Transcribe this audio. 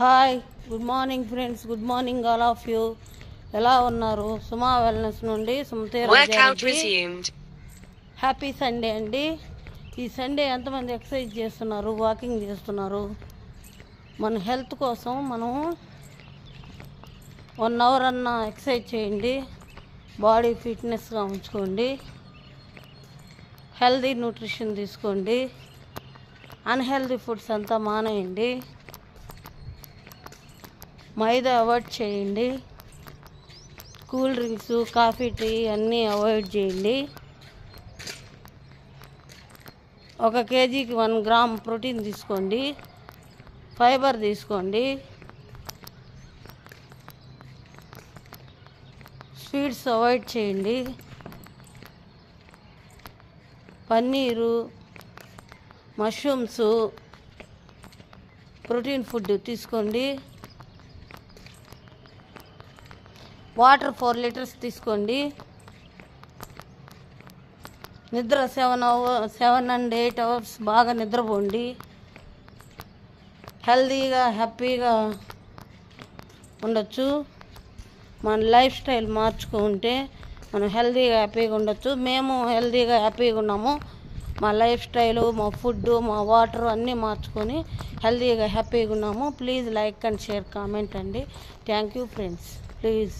Hi, good morning friends. Good morning all of you. ఎలా ఉన్నారు? సుమా wellness నుండి happy Sunday అండి. ఈ సండే ఎంతమంది ఎక్సర్సైజ్ చేస్తున్నారు, వాకింగ్ చేస్తున్నారు? మన హెల్త్ కోసం మనం 1 అవర్ అన్నా ఎక్సర్సైజ్ చేయండి. బాడీ ఫిట్నెస్గా ఉంచుకోండి. హెల్దీ న్యూట్రిషన్ తీసుకోండి. అన్హెల్దీ ఫుడ్స్ అంతా మానేయండి. మైదా అవాయిడ్ చేయండి. కూల్ డ్రింక్స్, కాఫీ, టీ అన్నీ అవాయిడ్ చేయండి. 1 కేజీకి 1 గ్రామ్ ప్రోటీన్ తీసుకోండి. ఫైబర్ తీసుకోండి. స్వీట్స్ అవాయిడ్ చేయండి. పన్నీరు, మష్రూమ్స్, ప్రోటీన్ ఫుడ్ తీసుకోండి. వాటర్ 4 లీటర్స్ తీసుకోండి. నిద్ర 7 and 8 అవర్స్ బాగా నిద్రపోండి. హెల్దీగా, హ్యాపీగా ఉండొచ్చు. మన లైఫ్ స్టైల్ మార్చుకుంటే మనం హెల్దీగా, హ్యాపీగా ఉండొచ్చు. మేము హెల్దీగా, హ్యాపీగా ఉన్నాము. మా లైఫ్ స్టైలు, మా ఫుడ్, మా వాటర్ అన్నీ మార్చుకొని హెల్దీగా, హ్యాపీగా ఉన్నాము. Please like and share, comment అండి. Thank you friends. ప్లీజ్.